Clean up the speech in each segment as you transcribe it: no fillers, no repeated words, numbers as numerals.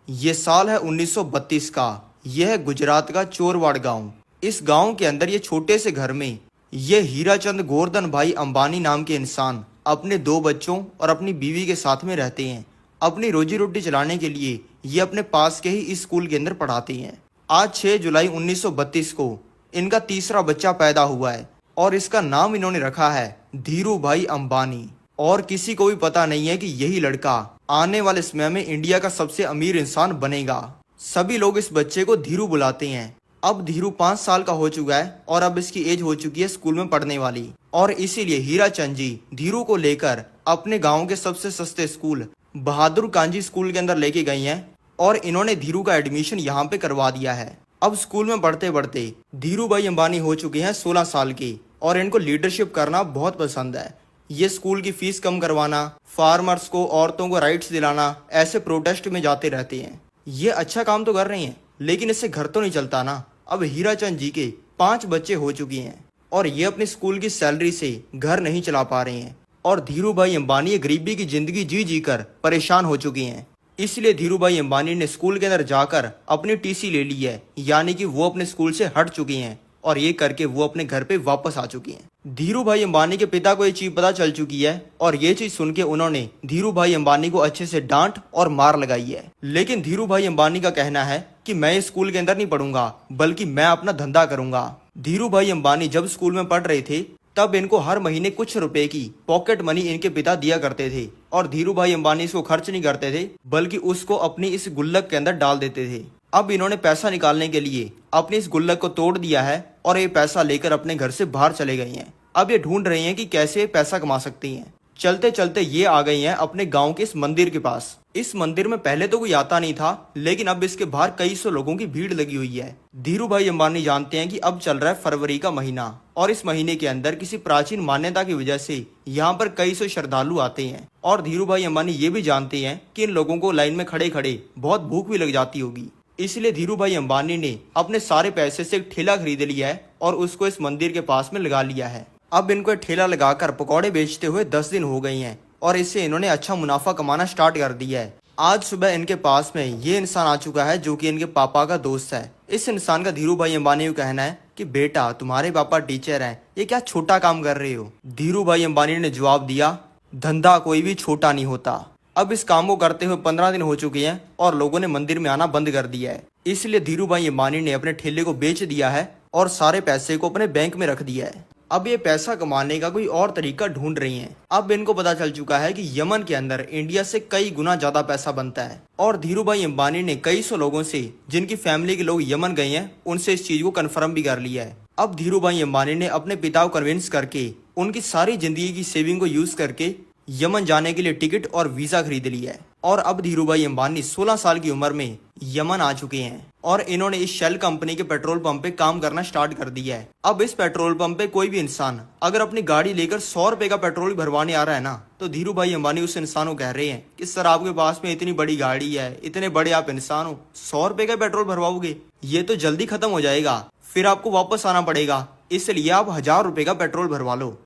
ये साल है 1932 का। यह है गुजरात का चोरवाड़ गांव। इस गांव के अंदर ये छोटे से घर में ये हीराचंद गोवर्धन भाई अंबानी नाम के इंसान अपने दो बच्चों और अपनी बीवी के साथ में रहते हैं। अपनी रोजी रोटी चलाने के लिए ये अपने पास के ही इस स्कूल के अंदर पढ़ाते हैं। आज 6 जुलाई 1932 को इनका तीसरा बच्चा पैदा हुआ है और इसका नाम इन्होंने रखा है धीरू भाई अंबानी। और किसी को भी पता नहीं है कि यही लड़का आने वाले समय में इंडिया का सबसे अमीर इंसान बनेगा। सभी लोग इस बच्चे को धीरू बुलाते हैं। अब धीरू 5 साल का हो चुका है और अब इसकी एज हो चुकी है स्कूल में पढ़ने वाली, और इसीलिए हीराचंद जी धीरू को लेकर अपने गांव के सबसे सस्ते स्कूल बहादुर कांजी स्कूल के अंदर लेके गई हैं और इन्होंने धीरू का एडमिशन यहाँ पे करवा दिया है। अब स्कूल में पढ़ते पढ़ते धीरू भाई अंबानी हो चुके हैं 16 साल के और इनको लीडरशिप करना बहुत पसंद है। ये स्कूल की फीस कम करवाना, फार्मर्स को, औरतों को राइट्स दिलाना, ऐसे प्रोटेस्ट में जाते रहते हैं। ये अच्छा काम तो कर रही हैं, लेकिन इससे घर तो नहीं चलता ना। अब हीराचंद जी के 5 बच्चे हो चुके हैं और ये अपने स्कूल की सैलरी से घर नहीं चला पा रहे हैं और धीरू भाई अंबानी ये गरीबी की जिंदगी जी जी कर परेशान हो चुके हैं। इसलिए धीरू भाई अंबानी ने स्कूल के अंदर जाकर अपनी टीसी ले ली है, यानी कि वो अपने स्कूल से हट चुके हैं और ये करके वो अपने घर पे वापस आ चुकी हैं। धीरू भाई अंबानी के पिता को ये चीज पता चल चुकी है और ये चीज सुन के उन्होंने धीरू भाई अंबानी को अच्छे से डांट और मार लगाई है। लेकिन धीरू भाई अंबानी का कहना है कि मैं स्कूल के अंदर नहीं पढ़ूंगा, बल्कि मैं अपना धंधा करूंगा। धीरू भाई अंबानी जब स्कूल में पढ़ रहे थे तब इनको हर महीने कुछ रुपए की पॉकेट मनी इनके पिता दिया करते थे और धीरू भाई अंबानी इसको खर्च नहीं करते थे, बल्कि उसको अपनी इस गुल्लक के अंदर डाल देते थे। अब इन्होंने पैसा निकालने के लिए अपनी इस गुल्लक को तोड़ दिया है और ये पैसा लेकर अपने घर से बाहर चले गई हैं। अब ये ढूंढ रही हैं कि कैसे पैसा कमा सकती हैं। चलते चलते ये आ गई हैं अपने गांव के इस मंदिर के पास। इस मंदिर में पहले तो कोई आता नहीं था, लेकिन अब इसके बाहर कई सौ लोगों की भीड़ लगी हुई है। धीरू भाई अंबानी जानते हैं कि अब चल रहा है फरवरी का महीना और इस महीने के अंदर किसी प्राचीन मान्यता की वजह से यहाँ पर कई सौ श्रद्धालु आते हैं। और धीरू भाई अंबानी ये भी जानते हैं कि इन लोगों को लाइन में खड़े खड़े बहुत भूख भी लग जाती होगी। इसलिए धीरू भाई अंबानी ने अपने सारे पैसे से एक ठेला खरीद लिया है और उसको इस मंदिर के पास में लगा लिया है। अब इनको ठेला लगाकर पकौड़े बेचते हुए 10 दिन हो गई हैं और इससे इन्होंने अच्छा मुनाफा कमाना स्टार्ट कर दिया है। आज सुबह इनके पास में ये इंसान आ चुका है जो कि इनके पापा का दोस्त है। इस इंसान का धीरू भाई अंबानी को कहना है कि बेटा तुम्हारे पापा टीचर हैं, ये क्या छोटा काम कर रहे हो। धीरू भाई अंबानी ने जवाब दिया, धंधा कोई भी छोटा नहीं होता। अब इस काम को करते हुए 15 दिन हो चुके हैं और लोगों ने मंदिर में आना बंद कर दिया है। इसलिए धीरू भाई अंबानी ने अपने ठेले को बेच दिया है और सारे पैसे को अपने बैंक में रख दिया है। अब ये पैसा कमाने का कोई और तरीका ढूंढ रही हैं। अब इनको पता चल चुका है कि यमन के अंदर इंडिया से कई गुना ज्यादा पैसा बनता है और धीरू भाई अंबानी ने कई सौ लोगों से जिनकी फैमिली के लोग यमन गए हैं उनसे इस चीज को कंफर्म भी कर लिया है। अब धीरू भाई अंबानी ने अपने पिता को कन्विंस करके उनकी सारी जिंदगी की सेविंग को यूज करके यमन जाने के लिए टिकट और वीजा खरीद लिया है और अब धीरू भाई अंबानी 16 साल की उम्र में यमन आ चुके हैं और इन्होंने इस शेल कंपनी के पेट्रोल पंप पे काम करना स्टार्ट कर दिया है। अब इस पेट्रोल पंप पे कोई भी इंसान अगर अपनी गाड़ी लेकर 100 रुपए का पेट्रोल भरवाने आ रहा है ना, तो धीरू भाई अंबानी उस इंसान को कह रहे हैं कि सर आपके पास में इतनी बड़ी गाड़ी है, इतने बड़े आप इंसान हो, 100 रुपए का पेट्रोल भरवाओगे, ये तो जल्दी खत्म हो जाएगा, फिर आपको वापस आना पड़ेगा, इसलिए आप 1000 रुपए का पेट्रोल भरवा लो।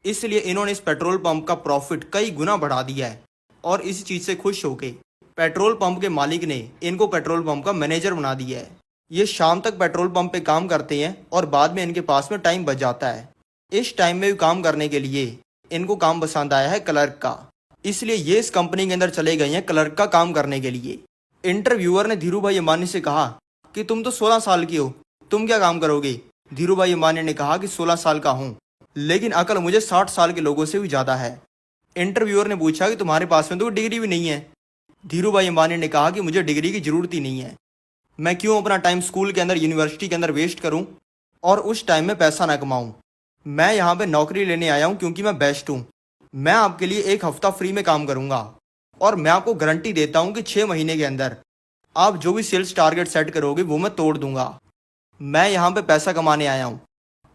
इसलिए इन्होंने इस पेट्रोल पंप का प्रॉफिट कई गुना बढ़ा दिया है और इस चीज से खुश होके पेट्रोल पंप के मालिक ने इनको पेट्रोल पंप का मैनेजर बना दिया है। ये शाम तक पेट्रोल पंप पे काम करते हैं और बाद में इनके पास में टाइम बच जाता है। इस टाइम में भी काम करने के लिए इनको काम पसंद आया है क्लर्क का, इसलिए ये इस कंपनी के अंदर चले गए हैं क्लर्क का काम करने के लिए। इंटरव्यूअर ने धीरू भाई अंबानी से कहा कि तुम तो 16 साल की हो, तुम क्या काम करोगे। धीरू भाई अंबानी ने कहा कि 16 साल का हूँ, लेकिन अकल मुझे 60 साल के लोगों से भी ज्यादा है। इंटरव्यूअर ने पूछा कि तुम्हारे पास में तो डिग्री भी नहीं है। धीरू भाई अंबानी ने कहा कि मुझे डिग्री की जरूरत ही नहीं है, मैं क्यों अपना टाइम स्कूल के अंदर, यूनिवर्सिटी के अंदर वेस्ट करूं और उस टाइम में पैसा ना कमाऊं। मैं यहाँ पे नौकरी लेने आया हूँ क्योंकि मैं बेस्ट हूँ। मैं आपके लिए 1 हफ्ता फ्री में काम करूंगा और मैं आपको गारंटी देता हूँ कि 6 महीने के अंदर आप जो भी सेल्स टारगेट सेट करोगे वो मैं तोड़ दूंगा। मैं यहाँ पे पैसा कमाने आया हूँ,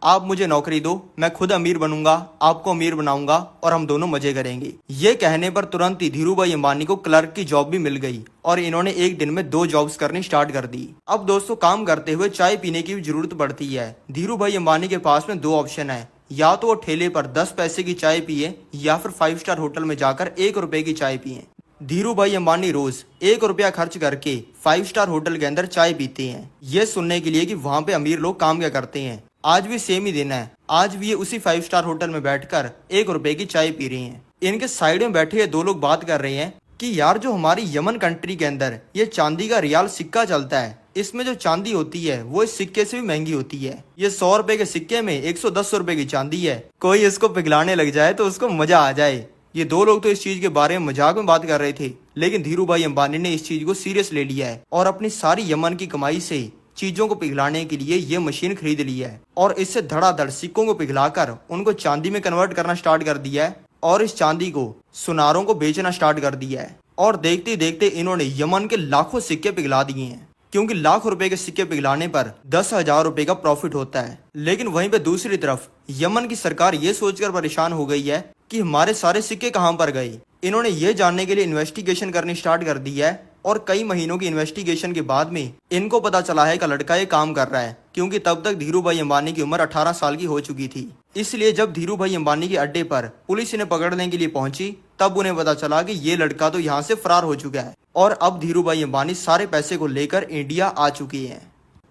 आप मुझे नौकरी दो, मैं खुद अमीर बनूंगा, आपको अमीर बनाऊंगा और हम दोनों मजे करेंगे। ये कहने पर तुरंत ही धीरू भाई अंबानी को क्लर्क की जॉब भी मिल गई और इन्होंने एक दिन में 2 जॉब्स करनी स्टार्ट कर दी। अब दोस्तों काम करते हुए चाय पीने की भी जरूरत पड़ती है। धीरू भाई अंबानी के पास में 2 ऑप्शन है, या तो वो ठेले पर 10 पैसे की चाय पिए या फिर 5 स्टार होटल में जाकर 1 रुपए की चाय पिए। धीरू भाई अंबानी रोज 1 रुपया खर्च करके 5 स्टार होटल के अंदर चाय पीते हैं, ये सुनने के लिए कि वहाँ पे अमीर लोग काम क्या करते हैं। आज भी सेम ही दिन है, आज भी ये उसी 5 स्टार होटल में बैठकर 1 रुपए की चाय पी रहे हैं। इनके साइड में बैठे ये दो लोग बात कर रहे हैं कि यार जो हमारी यमन कंट्री के अंदर ये चांदी का रियाल सिक्का चलता है, इसमें जो चांदी होती है वो इस सिक्के से भी महंगी होती है। ये 100 रुपए के सिक्के में 110 रुपए की चांदी है, कोई इसको पिघलाने लग जाए तो उसको मजा आ जाए। ये दो लोग तो इस चीज के बारे में मजाक में बात कर रहे थे, लेकिन धीरू भाई अंबानी ने इस चीज को सीरियस ले लिया है और अपनी सारी यमन की कमाई से चीजों को पिघलाने के लिए ये मशीन खरीद ली है और इससे धड़ाधड़ सिक्कों को पिघलाकर उनको चांदी में कन्वर्ट करना स्टार्ट कर दिया है और इस चांदी को सुनारों को बेचना स्टार्ट कर दिया है। और देखते देखते इन्होंने यमन के लाखों सिक्के पिघला दिए हैं, क्योंकि लाख रुपए के सिक्के पिघलाने पर 10,000 रुपए का प्रॉफिट होता है। लेकिन वहीं पे दूसरी तरफ यमन की सरकार ये सोचकर परेशान हो गई है कि हमारे सारे सिक्के कहां पर गए। इन्होंने ये जानने के लिए इन्वेस्टिगेशन करनी स्टार्ट कर दी है और कई महीनों की इन्वेस्टिगेशन के बाद में इनको पता चला है कि लड़का ये काम कर रहा है, क्योंकि तब तक धीरू भाई अंबानी की उम्र 18 साल की हो चुकी थी। इसलिए जब धीरू भाई अंबानी के अड्डे पर पुलिस इन्हें पकड़ने के लिए पहुंची, तब उन्हें पता चला कि ये लड़का तो यहाँ से फरार हो चुका है और अब धीरू भाई अंबानी सारे पैसे को लेकर इंडिया आ चुके हैं।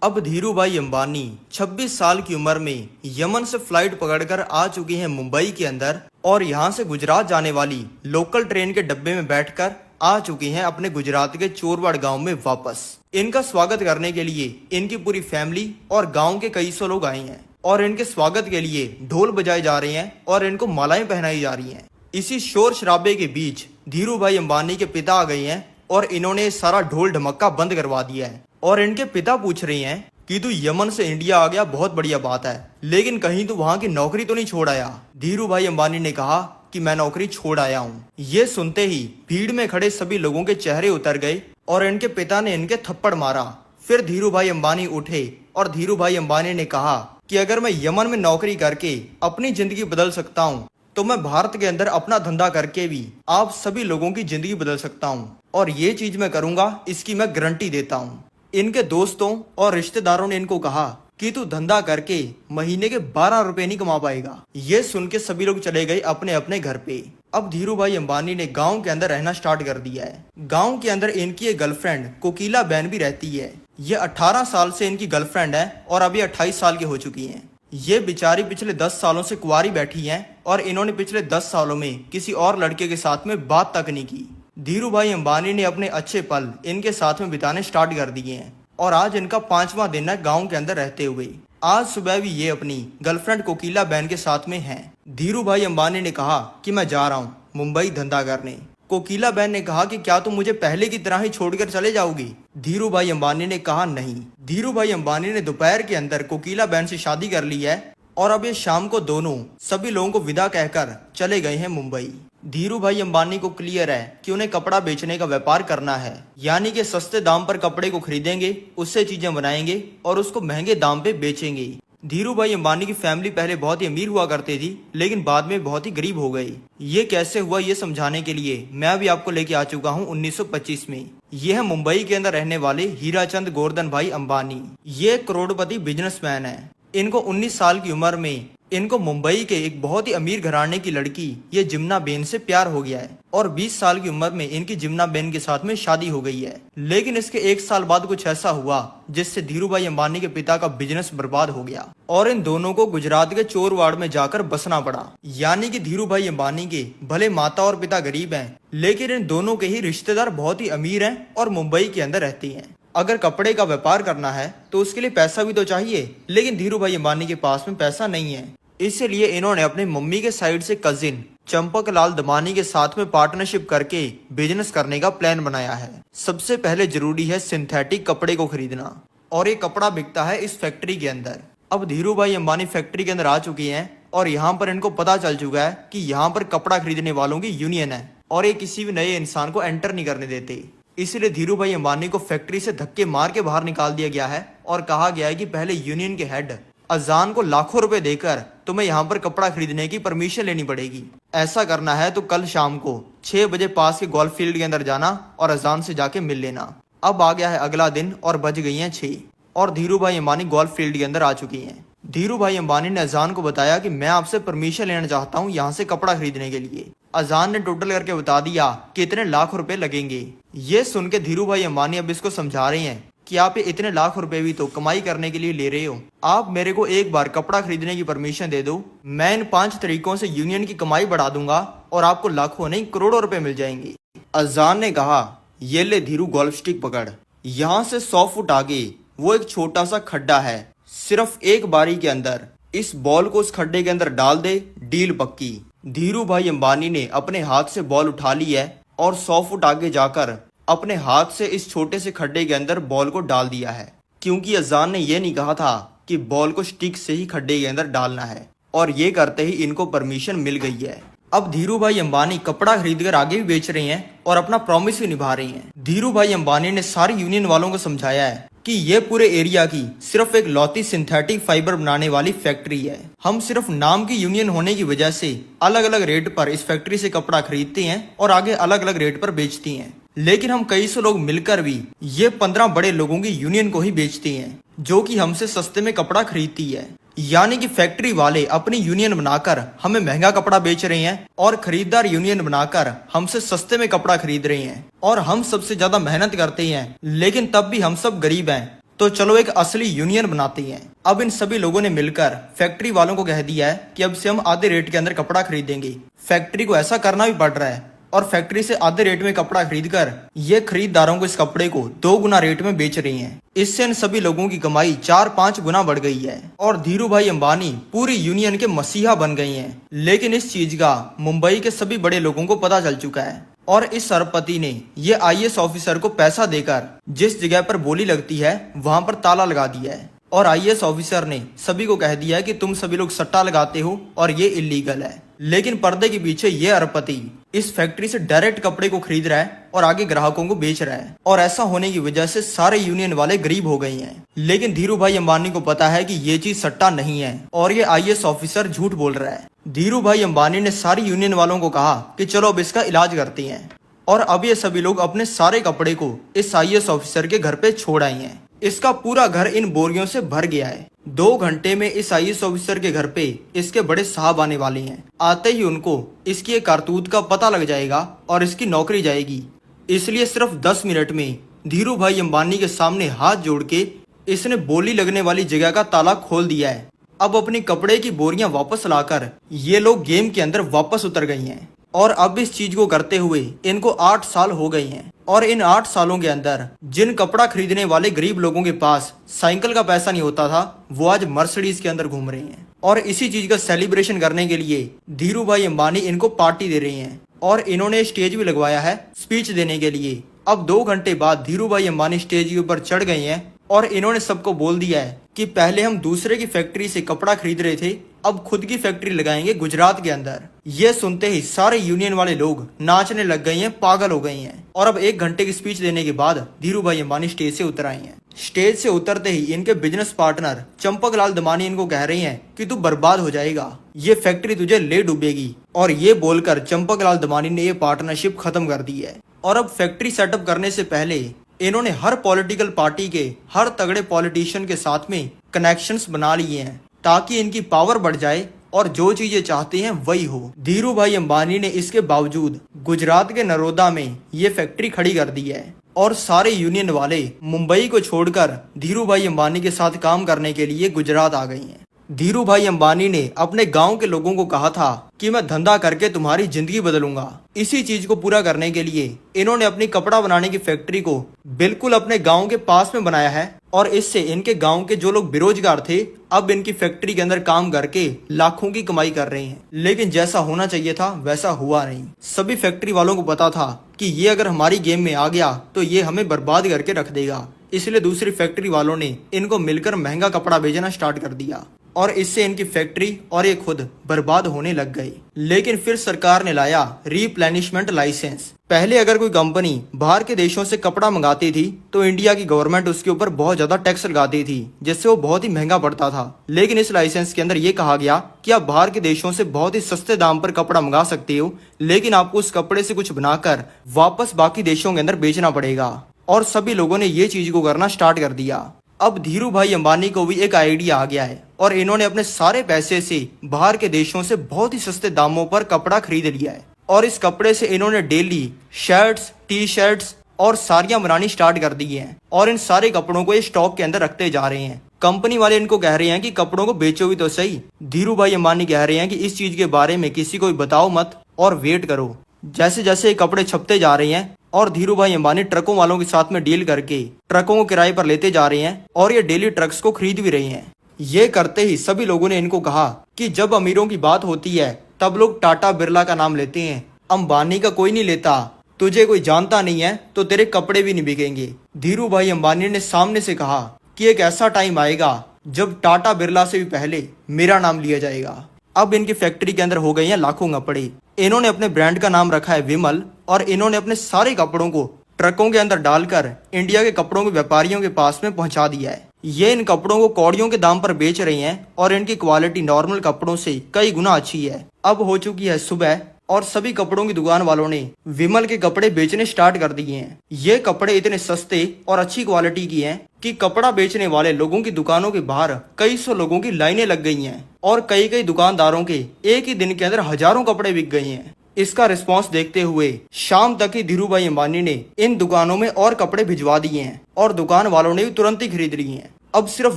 अब धीरू भाई अंबानी 26 साल की उम्र में यमन से फ्लाइट पकड़कर आ चुके हैं मुंबई के अंदर और यहाँ से गुजरात जाने वाली लोकल ट्रेन के डब्बे में बैठकर आ चुके हैं अपने गुजरात के चोरवाड़ गांव में वापस। इनका स्वागत करने के लिए इनकी पूरी फैमिली और गांव के कई सौ लोग आए हैं और इनके स्वागत के लिए ढोल बजाए जा रहे हैं और इनको मालाएं पहनाई जा रही हैं। इसी शोर शराबे के बीच धीरू भाई अंबानी के पिता आ गए हैं और इन्होंने सारा ढोल ढमक्का बंद करवा दिया है और इनके पिता पूछ रहे हैं कि तू यमन से इंडिया आ गया, बहुत बढ़िया बात है, लेकिन कहीं तू वहां की नौकरी तो नहीं छोड़ आया। धीरू भाई अंबानी ने कहा कि मैं नौकरी छोड़ आया हूँ। ये सुनते ही भीड़ में खड़े सभी लोगों के चेहरे उतर गए और इनके पिता ने इनके थप्पड़ मारा। फिर धीरू भाई अंबानी उठे और धीरू भाई अंबानी ने कहा कि अगर मैं यमन में नौकरी करके अपनी जिंदगी बदल सकता हूँ तो मैं भारत के अंदर अपना धंधा करके भी आप सभी लोगों की जिंदगी बदल सकता हूँ और ये चीज मैं करूंगा, इसकी मैं गारंटी देता हूँ। इनके दोस्तों और रिश्तेदारों ने इनको कहा कि तू धंधा करके महीने के 12 रुपए नहीं कमा पाएगा। ये सुन के सभी लोग चले गए अपने अपने घर पे। अब धीरू भाई अंबानी ने गांव के अंदर रहना स्टार्ट कर दिया है। गांव के अंदर इनकी एक गर्लफ्रेंड कोकिला बहन भी रहती है। ये 18 साल से इनकी गर्लफ्रेंड है और अभी 28 साल की हो चुकी है। ये बेचारी पिछले 10 सालों से कुंवारी बैठी है और इन्होंने पिछले 10 सालों में किसी और लड़के के साथ में बात तक नहीं की। धीरू भाई अंबानी ने अपने अच्छे पल इनके साथ में बिताने स्टार्ट कर दिए हैं और आज इनका 5वां दिन है गांव के अंदर रहते हुए। आज सुबह भी ये अपनी गर्लफ्रेंड कोकिला बहन के साथ में हैं। धीरू भाई अंबानी ने कहा कि मैं जा रहा हूँ मुंबई धंधा करने। कोकिला बहन ने कहा कि क्या तुम मुझे पहले की तरह ही छोड़कर चले जाओगी? धीरू भाई अंबानी ने कहा नहीं। धीरू भाई अंबानी ने दोपहर के अंदर कोकिला बहन से शादी कर ली है और अब ये शाम को दोनों सभी लोगों को विदा कहकर चले गए हैं मुंबई। धीरू भाई अंबानी को क्लियर है कि उन्हें कपड़ा बेचने का व्यापार करना है, यानी कि सस्ते दाम पर कपड़े को खरीदेंगे, उससे चीजें बनाएंगे और उसको महंगे दाम पे बेचेंगे। धीरू भाई अंबानी की फैमिली पहले बहुत ही अमीर हुआ करती थी, लेकिन बाद में बहुत ही गरीब हो गई। ये कैसे हुआ ये समझाने के लिए मैं भी आपको लेके आ चुका हूँ 1925 में। यह है मुंबई के अंदर रहने वाले हीराचंद गोवर्धन भाई अंबानी। ये करोड़पति बिजनेसमैन है। इनको 19 साल की उम्र में इनको मुंबई के एक बहुत ही अमीर घराने की लड़की ये जिम्ना बेन से प्यार हो गया है और 20 साल की उम्र में इनकी जिम्ना बेन के साथ में शादी हो गई है। लेकिन इसके 1 साल बाद कुछ ऐसा हुआ जिससे धीरू भाई अंबानी के पिता का बिजनेस बर्बाद हो गया और इन दोनों को गुजरात के चोरवाड़ में जाकर बसना पड़ा। यानी कि धीरू भाई अंबानी के भले माता और पिता गरीब हैं, लेकिन इन दोनों के ही रिश्तेदार बहुत ही अमीर हैं और मुंबई के अंदर रहती हैं। अगर कपड़े का व्यापार करना है तो उसके लिए पैसा भी तो चाहिए, लेकिन धीरू भाई अंबानी के पास में पैसा नहीं है। इसलिए इन्होंने अपनी मम्मी के साइड से कजिन चंपक लाल दमानी के साथ में पार्टनरशिप करके बिजनेस करने का प्लान बनाया है। सबसे पहले जरूरी है सिंथेटिक कपड़े को खरीदना और ये कपड़ा बिकता है इस फैक्ट्री के अंदर। अब धीरू भाई अंबानी फैक्ट्री के अंदर आ चुके हैं और यहाँ पर इनको पता चल चुका है कि यहाँ पर कपड़ा खरीदने वालों की यूनियन है और ये किसी भी नए इंसान को एंटर नहीं करने देते। इसलिए धीरू भाई अंबानी को फैक्ट्री से धक्के मार के बाहर निकाल दिया गया है और कहा गया है कि पहले यूनियन के हेड अजान को लाखों रुपए देकर तुम्हें यहाँ पर कपड़ा खरीदने की परमिशन लेनी पड़ेगी। ऐसा करना है तो कल शाम को 6 बजे पास के गोल्फ फील्ड के अंदर जाना और अजान से जाके मिल लेना। अब आ गया है अगला दिन और बज गई हैं 6 और धीरू भाई अंबानी गोल्फ फील्ड के अंदर आ चुकी हैं। धीरू भाई अंबानी ने अजान को बताया कि मैं आपसे परमिशन लेना चाहता हूँ यहाँ से कपड़ा खरीदने के लिए। अजान ने टोटल करके बता दिया कि इतने लाख रुपए लगेंगे। ये सुन के धीरू भाई अंबानी अब इसको समझा रहे हैं कि आप ये इतने लाख रुपए भी तो कमाई करने के लिए ले रहे हो। आप मेरे को एक बार कपड़ा खरीदने की परमिशन दे दो, मैं इन 5 तरीकों से यूनियन की कमाई बढ़ा दूंगा और आपको लाखों नहीं करोड़ों रुपए मिल जाएंगे। अजान ने कहा, ये ले धीरू गोल्फ स्टिक पकड़। यहाँ से 100 फुट आगे वो एक छोटा सा खड्डा है। सिर्फ एक बारी के अंदर इस बॉल को उस खड्डे के अंदर डाल दे, डील पक्की। धीरू भाई अंबानी ने अपने हाथ से बॉल उठा ली है और 100 फुट आगे जाकर अपने हाथ से इस छोटे से खड्डे के अंदर बॉल को डाल दिया है, क्योंकि अजान ने यह नहीं कहा था कि बॉल को स्टिक से ही खड्डे के अंदर डालना है। और ये करते ही इनको परमिशन मिल गई है। अब धीरू भाई अंबानी कपड़ा खरीदकर आगे भी बेच रहे हैं और अपना प्रॉमिस भी निभा रहे हैं। धीरू भाई अंबानी ने सारी यूनियन वालों को समझाया है कि ये पूरे एरिया की सिर्फ एक लौती सिंथेटिक फाइबर बनाने वाली फैक्ट्री है। हम सिर्फ नाम की यूनियन होने की वजह से अलग अलग रेट पर इस फैक्ट्री से कपड़ा खरीदते हैं और आगे अलग अलग रेट पर बेचती हैं। लेकिन हम कई सौ लोग मिलकर भी ये 15 बड़े लोगों की यूनियन को ही बेचते हैं, जो कि हमसे सस्ते में कपड़ा खरीदती है। यानी कि फैक्ट्री वाले अपनी यूनियन बनाकर हमें महंगा कपड़ा बेच रहे हैं और खरीदार यूनियन बनाकर हमसे सस्ते में कपड़ा खरीद रहे हैं। और हम सबसे ज्यादा मेहनत करते हैं, लेकिन तब भी हम सब गरीब हैं। तो चलो एक असली यूनियन बनाते हैं। अब इन सभी लोगों ने मिलकर फैक्ट्री वालों को कह दिया है कि अब से हम आधे रेट के अंदर कपड़ा खरीदेंगे। फैक्ट्री को ऐसा करना भी पड़ रहा है और फैक्ट्री से आधे रेट में कपड़ा खरीदकर ये खरीदारों को इस कपड़े को 2 गुना रेट में बेच रही हैं। इससे इन सभी लोगों की कमाई 4-5 गुना बढ़ गई है और धीरू भाई अंबानी पूरी यूनियन के मसीहा बन गए हैं। लेकिन इस चीज का मुंबई के सभी बड़े लोगों को पता चल चुका है और इस अरबपति ने ये IAS ऑफिसर को पैसा देकर जिस जगह पर बोली लगती है वहां पर ताला लगा दिया है। और IAS ऑफिसर ने सभी को कह दिया है कि तुम सभी लोग सट्टा लगाते हो और ये इलीगल है। लेकिन पर्दे के पीछे ये अरबपति इस फैक्ट्री से डायरेक्ट कपड़े को खरीद रहा है और आगे ग्राहकों को बेच रहा है। और ऐसा होने की वजह से सारे यूनियन वाले गरीब हो गए हैं। लेकिन धीरू भाई अंबानी को पता है कि ये चीज सट्टा नहीं है और ये IAS ऑफिसर झूठ बोल रहा है। धीरू भाई अंबानी ने सारी यूनियन वालों को कहा कि चलो अब इसका इलाज करते हैं। और अब ये सभी लोग अपने सारे कपड़े को इस IAS ऑफिसर के घर पे छोड़ आए हैं। इसका पूरा घर इन बोरियों से भर गया है। 2 घंटे में इस IAS ऑफिसर के घर पे इसके बड़े साहब आने वाले हैं। आते ही उनको इसकी एक कारतूत का पता लग जाएगा और इसकी नौकरी जाएगी। इसलिए सिर्फ 10 मिनट में धीरू भाई अंबानी के सामने हाथ जोड़ के इसने बोली लगने वाली जगह का ताला खोल दिया है। अब अपनी कपड़े की बोरियां वापस लाकर ये लोग गेम के अंदर वापस उतर गई हैं। और अब इस चीज को करते हुए इनको 8 साल हो गए हैं। और इन 8 सालों के अंदर जिन कपड़ा खरीदने वाले गरीब लोगों के पास साइकिल का पैसा नहीं होता था, वो आज मर्सिडीज के अंदर घूम रहे हैं। और इसी चीज का सेलिब्रेशन करने के लिए धीरू भाई अंबानी इनको पार्टी दे रहे हैं और इन्होंने स्टेज भी लगवाया है स्पीच देने के लिए। अब 2 घंटे बाद धीरू भाई अंबानी स्टेज के ऊपर चढ़ गए हैं और इन्होंने सबको बोल दिया है कि पहले हम दूसरे की फैक्ट्री से कपड़ा खरीद रहे थे, अब खुद की फैक्ट्री लगाएंगे गुजरात के अंदर। ये सुनते ही सारे यूनियन वाले लोग नाचने लग गए हैं, पागल हो गए हैं। और अब 1 घंटे की स्पीच देने के बाद धीरू भाई अंबानी स्टेज से उतर आए हैं। स्टेज से उतरते ही इनके बिजनेस पार्टनर चंपक लाल दमानी इनको कह रही हैं कि तू बर्बाद हो जाएगा, ये फैक्ट्री तुझे ले डूबेगी। और ये बोलकर चंपक लाल दमानी ने ये पार्टनरशिप खत्म कर दी है। और अब फैक्ट्री सेटअप करने से पहले इन्होंने हर पॉलिटिकल पार्टी के हर तगड़े पॉलिटिशियन के साथ में कनेक्शंस बना लिए हैं ताकि इनकी पावर बढ़ जाए और जो चीजें चाहते हैं वही हो। धीरू भाई अंबानी ने इसके बावजूद गुजरात के नरोदा में ये फैक्ट्री खड़ी कर दी है और सारे यूनियन वाले मुंबई को छोड़कर धीरू भाई अंबानी के साथ काम करने के लिए गुजरात आ गई हैं। धीरू भाई अंबानी ने अपने गांव के लोगों को कहा था कि मैं धंधा करके तुम्हारी जिंदगी बदलूंगा। इसी चीज को पूरा करने के लिए इन्होंने अपनी कपड़ा बनाने की फैक्ट्री को बिल्कुल अपने गांव के पास में बनाया है और इससे इनके गांव के जो लोग बेरोजगार थे अब इनकी फैक्ट्री के अंदर काम करके लाखों की कमाई कर रहे हैं। लेकिन जैसा होना चाहिए था वैसा हुआ नहीं। सभी फैक्ट्री वालों को पता था कि ये अगर हमारी गेम में आ गया तो ये हमें बर्बाद करके रख देगा। इसलिए दूसरी फैक्ट्री वालों ने इनको मिलकर महंगा कपड़ा बेचना स्टार्ट कर दिया और इससे इनकी फैक्ट्री और ये खुद बर्बाद होने लग गई। लेकिन फिर सरकार ने लाया रिप्लेनिशमेंट लाइसेंस। पहले अगर कोई कंपनी बाहर के देशों से कपड़ा मंगाती थी तो इंडिया की गवर्नमेंट उसके ऊपर बहुत ज्यादा टैक्स लगाती थी, जिससे वो बहुत ही महंगा पड़ता था। लेकिन इस लाइसेंस के अंदर ये कहा गया कि आप बाहर के देशों से बहुत ही सस्ते दाम पर कपड़ा मंगा सकते हो, लेकिन आपको उस कपड़े से कुछ बनाकर वापस बाकी देशों के अंदर बेचना पड़ेगा। और सभी लोगों ने ये चीज को करना स्टार्ट कर दिया। अब धीरू भाई अंबानी को भी एक आइडिया आ गया है और इन्होंने अपने सारे पैसे से बाहर के देशों से बहुत ही सस्ते दामों पर कपड़ा खरीद लिया है और इस कपड़े से इन्होंने डेली शर्ट्स, टी शर्ट्स और साड़ियां बनानी स्टार्ट कर दी हैं और इन सारे कपड़ों को ये स्टॉक के अंदर रखते जा रहे हैं। कंपनी वाले इनको कह रहे हैं कि कपड़ों को बेचो भी तो सही। धीरू भाई अंबानी कह रहे हैं कि इस चीज के बारे में किसी को भी बताओ मत और वेट करो। जैसे जैसे ये कपड़े छपते जा रहे हैं और धीरू भाई अंबानी ट्रकों वालों के साथ में डील करके ट्रकों को किराए पर लेते जा रहे हैं और ये डेली ट्रक्स को खरीद भी रहे हैं। ये करते ही सभी लोगों ने इनको कहा कि जब अमीरों की बात होती है तब लोग टाटा बिरला का नाम लेते हैं, अंबानी का कोई नहीं लेता। तुझे कोई जानता नहीं है तो तेरे कपड़े भी नहीं बिकेंगे। धीरू भाई अंबानी ने सामने से कहा कि एक ऐसा टाइम आएगा जब टाटा बिरला से भी पहले मेरा नाम लिया जाएगा। अब इनकी फैक्ट्री के अंदर हो गई हैं लाखों कपड़े। इन्होंने अपने ब्रांड का नाम रखा है विमल और इन्होंने अपने सारे कपड़ों को ट्रकों के अंदर डालकर इंडिया के कपड़ों के व्यापारियों के पास में पहुंचा दिया है। ये इन कपड़ों को कौड़ियों के दाम पर बेच रही हैं और इनकी क्वालिटी नॉर्मल कपड़ों से कई गुना अच्छी है। अब हो चुकी है सुबह और सभी कपड़ों की दुकान वालों ने विमल के कपड़े बेचने स्टार्ट कर दिए हैं। ये कपड़े इतने सस्ते और अच्छी क्वालिटी की हैं कि कपड़ा बेचने वाले लोगों की दुकानों के बाहर कई सौ लोगों की लाइनें लग गई हैं और कई कई दुकानदारों के एक ही दिन के अंदर हजारों कपड़े बिक गए हैं। इसका रिस्पांस देखते हुए शाम तक ही धीरू भाई अंबानी ने इन दुकानों में और कपड़े भिजवा दिए हैं और दुकान वालों ने भी तुरंत ही खरीद लिए हैं। अब सिर्फ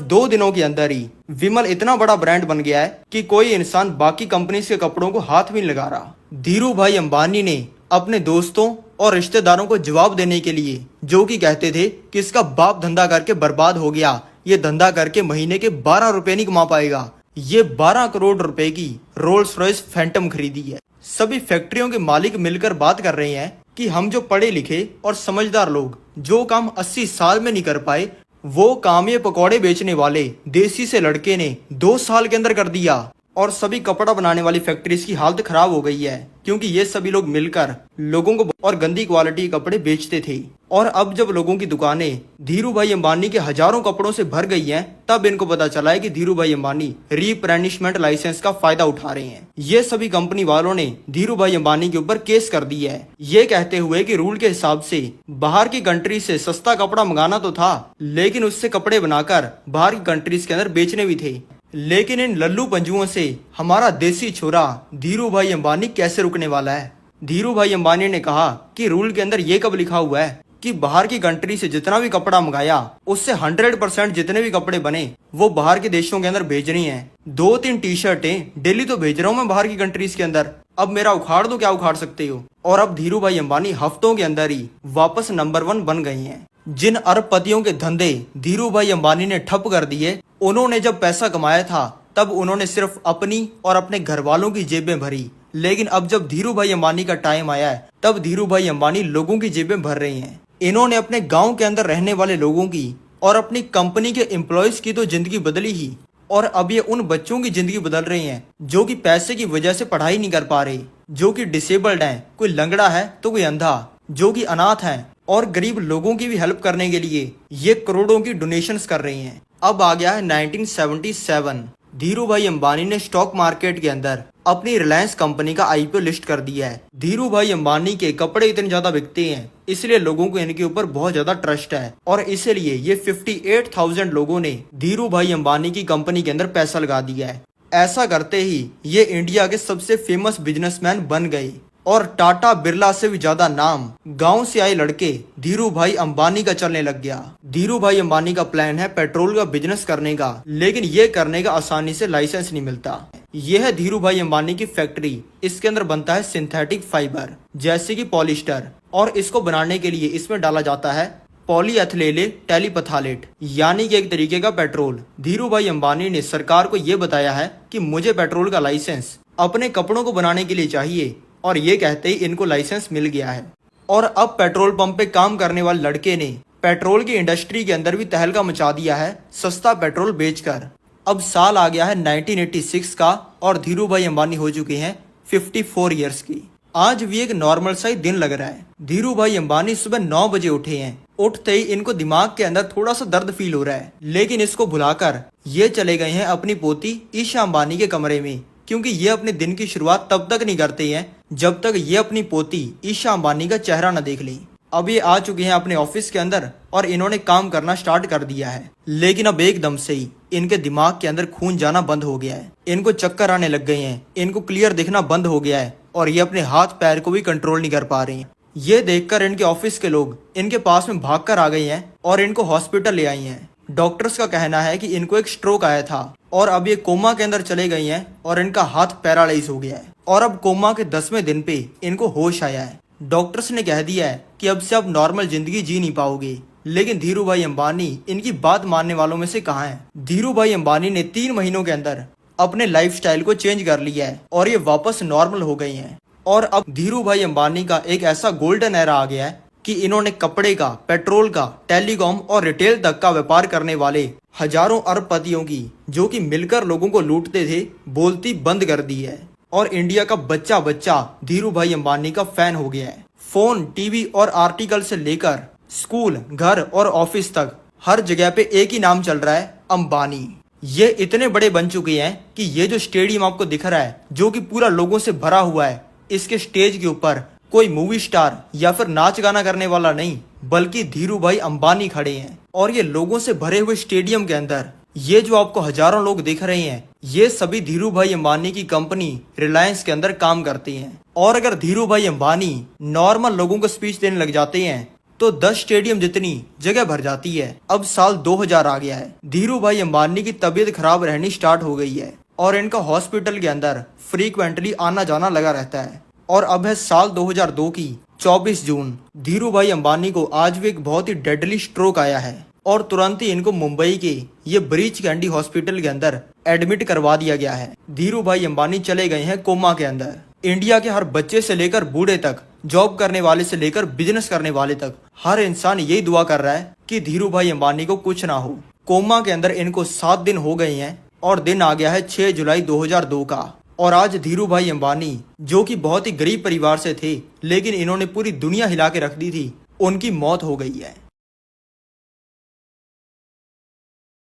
2 दिनों के अंदर ही विमल इतना बड़ा ब्रांड बन गया है कि कोई इंसान बाकी कंपनी के कपड़ों को हाथ भी नहीं लगा रहा। धीरू भाई अंबानी ने अपने दोस्तों और रिश्तेदारों को जवाब देने के लिए, जो कि कहते थे कि इसका बाप धंधा करके बर्बाद हो गया, ये धंधा करके महीने के 12 रुपए नहीं कमा पाएगा, ये 12 करोड़ रुपए की रोल्स रॉयस फैंटम खरीदी है। सभी फैक्ट्रियों के मालिक मिलकर बात कर रहे हैं कि हम जो पढ़े लिखे और समझदार लोग जो काम 80 साल में नहीं कर पाए वो काम ये पकौड़े बेचने वाले देसी से लड़के ने 2 साल के अंदर कर दिया। और सभी कपड़ा बनाने वाली फैक्ट्रीज की हालत खराब हो गई है क्योंकि ये सभी लोग मिलकर लोगों को और गंदी क्वालिटी के कपड़े बेचते थे। और अब जब लोगों की दुकानें धीरू भाई अंबानी के हजारों कपड़ों से भर गई हैं, तब इनको पता चला है कि धीरू भाई अंबानी रिप्लेनिशमेंट लाइसेंस का फायदा उठा रहे हैं। ये सभी कंपनी वालों ने धीरू भाई अंबानी के ऊपर केस कर दिया है, ये कहते हुए कि रूल के हिसाब से बाहर की कंट्री से सस्ता कपड़ा मंगाना तो था, लेकिन उससे कपड़े बनाकर बाहर की कंट्रीज के अंदर बेचने भी थे। लेकिन इन लल्लू पंजुओं से हमारा देसी छोरा धीरू भाई अंबानी कैसे रुकने वाला है। धीरू भाई अंबानी ने कहा कि रूल के अंदर ये कब लिखा हुआ है कि बाहर की कंट्री से जितना भी कपड़ा मंगाया उससे 100% जितने भी कपड़े बने वो बाहर के देशों के अंदर भेजनी है। 2-3 टी शर्टें डेली तो भेज रहा हूँ मैं बाहर की कंट्रीज के अंदर, अब मेरा उखाड़ दो, क्या उखाड़ सकते हो। और अब धीरू भाई अंबानी हफ्तों के अंदर ही वापस नंबर 1 बन गए हैं। जिन अरबपतियों के धंधे धीरू भाई अंबानी ने ठप कर दिए, उन्होंने जब पैसा कमाया था तब उन्होंने सिर्फ अपनी और अपने घर वालों की जेबें भरी, लेकिन अब जब धीरू भाई अंबानी का टाइम आया है तब धीरू भाई अंबानी लोगों की जेबें भर रहे हैं। इन्होंने अपने गांव के अंदर रहने वाले लोगों की और अपनी कंपनी के एम्प्लॉयज की तो जिंदगी बदली ही, और अब ये उन बच्चों की जिंदगी बदल रहे हैं जो कि पैसे की वजह से पढ़ाई नहीं कर पा रहे, जो कि डिसेबल्ड हैं, कोई लंगड़ा है तो कोई अंधा, जो कि अनाथ है, और गरीब लोगों की भी हेल्प करने के लिए ये करोड़ों की डोनेशंस कर रही हैं। अब आ गया है 1977। धीरू भाई अंबानी ने स्टॉक मार्केट के अंदर अपनी रिलायंस कंपनी का आईपीओ लिस्ट कर दिया है। धीरू भाई अंबानी के कपड़े इतने ज्यादा बिकते हैं इसलिए लोगों को इनके ऊपर बहुत ज्यादा ट्रस्ट है, और इसीलिए ये 58,000 लोगों ने धीरू भाई अंबानी की कंपनी के अंदर पैसा लगा दिया है। ऐसा करते ही ये इंडिया के सबसे फेमस बिजनेसमैन बन गए और टाटा बिरला से भी ज्यादा नाम गांव से आए लड़के धीरू भाई अंबानी का चलने लग गया। धीरू भाई अंबानी का प्लान है पेट्रोल का बिजनेस करने का, लेकिन ये करने का आसानी से लाइसेंस नहीं मिलता। यह है धीरू भाई अंबानी की फैक्ट्री। इसके अंदर बनता है सिंथेटिक फाइबर जैसे कि पॉलिस्टर, और इसको बनाने के लिए इसमें डाला जाता है पॉलीएथिलीन टेलीपथालेट, यानी कि एक तरीके का पेट्रोल। धीरू भाई अंबानी ने सरकार को ये बताया है कि मुझे पेट्रोल का लाइसेंस अपने कपड़ों को बनाने के लिए चाहिए, और ये कहते ही इनको लाइसेंस मिल गया है। और अब पेट्रोल पंप पे काम करने वाले लड़के ने पेट्रोल की इंडस्ट्री के अंदर भी तहलका मचा दिया है सस्ता पेट्रोल बेचकर। अब साल आ गया है 1986 का और धीरू भाई अंबानी हो चुके हैं 54 ईयर्स की। आज भी एक नॉर्मल सा ही दिन लग रहा है। धीरू भाई अंबानी सुबह 9 बजे उठे हैं। उठते ही इनको दिमाग के अंदर थोड़ा सा दर्द फील हो रहा है, लेकिन इसको भुलाकर ये चले गए हैं अपनी पोती ईशा अंबानी के कमरे में, क्योंकि ये अपने दिन की शुरुआत तब तक नहीं करते हैं जब तक ये अपनी पोती ईशा अंबानी का चेहरा न देख लें। अब ये आ चुके हैं अपने ऑफिस के अंदर और इन्होंने काम करना स्टार्ट कर दिया है, लेकिन अब एकदम से ही इनके दिमाग के अंदर खून जाना बंद हो गया है। इनको चक्कर आने लग गए हैं, इनको क्लियर दिखना बंद हो गया है, और ये अपने हाथ पैर को भी कंट्रोल नहीं कर पा रही हैं। ये देखकर इनके ऑफिस के लोग इनके पास में भागकर आ गए हैं और इनको हॉस्पिटल ले आई हैं। डॉक्टर्स का कहना है कि इनको एक स्ट्रोक आया था और अब ये कोमा के अंदर चले गई हैं और इनका हाथ पैरालाइज हो गया है और अब कोमा के 10वें दिन पे इनको होश आया है। डॉक्टर्स ने कह दिया है कि अब से आप नॉर्मल जिंदगी जी नहीं पाओगे। लेकिन धीरू भाई अंबानी इनकी बात मानने वालों में से कहाँ है। धीरू भाई अंबानी ने 3 महीनों के अंदर अपने लाइफस्टाइल को चेंज कर लिया है और ये वापस नॉर्मल हो गई हैं। और अब धीरू भाई अंबानी का एक ऐसा गोल्डन एरा आ गया है कि इन्होंने कपड़े का, पेट्रोल का, टेलीकॉम और रिटेल तक का व्यापार करने वाले हजारों अरबपतियों की, जो कि मिलकर लोगों को लूटते थे, बोलती बंद कर दी है। और इंडिया का बच्चा बच्चा धीरू भाई अंबानी का फैन हो गया है। फोन, टीवी और आर्टिकल से लेकर स्कूल, घर और ऑफिस तक हर जगह पे एक ही नाम चल रहा है, अंबानी। ये इतने बड़े बन चुके हैं कि ये जो स्टेडियम आपको दिख रहा है, जो कि पूरा लोगों से भरा हुआ है, इसके स्टेज के ऊपर कोई मूवी स्टार या फिर नाच गाना करने वाला नहीं, बल्कि धीरू भाई अंबानी खड़े हैं। और ये लोगों से भरे हुए स्टेडियम के अंदर ये जो आपको हजारों लोग दिख रहे हैं, ये सभी धीरू भाई अंबानी की कंपनी रिलायंस के अंदर काम करती हैं। और अगर धीरू भाई अंबानी नॉर्मल लोगों को स्पीच देने लग जाते हैं तो 10 स्टेडियम जितनी जगह भर जाती है। अब साल 2000 आ गया है। धीरू भाई अंबानी की तबीयत खराब रहनी स्टार्ट हो गई है और इनका हॉस्पिटल के अंदर फ्रीक्वेंटली आना जाना लगा रहता है। और अब है साल 2002 की 24 जून। धीरू भाई अंबानी को आज भी एक बहुत ही डेडली स्ट्रोक आया है और तुरंत ही इनको मुंबई के ये ब्रीच कैंडी हॉस्पिटल के अंदर एडमिट करवा दिया गया है। धीरू भाई अंबानी चले गए हैं कोमा के अंदर। इंडिया के हर बच्चे से लेकर बूढ़े तक, जॉब करने वाले से लेकर बिजनेस करने वाले तक, हर इंसान यही दुआ कर रहा है कि धीरू भाई अंबानी को कुछ ना हो। कोमा के अंदर इनको 7 दिन हो गए हैं और दिन आ गया है 6 जुलाई 2002 का। और आज धीरू भाई अंबानी, जो कि बहुत ही गरीब परिवार से थे लेकिन इन्होंने पूरी दुनिया हिला के रख दी थी, उनकी मौत हो गई है।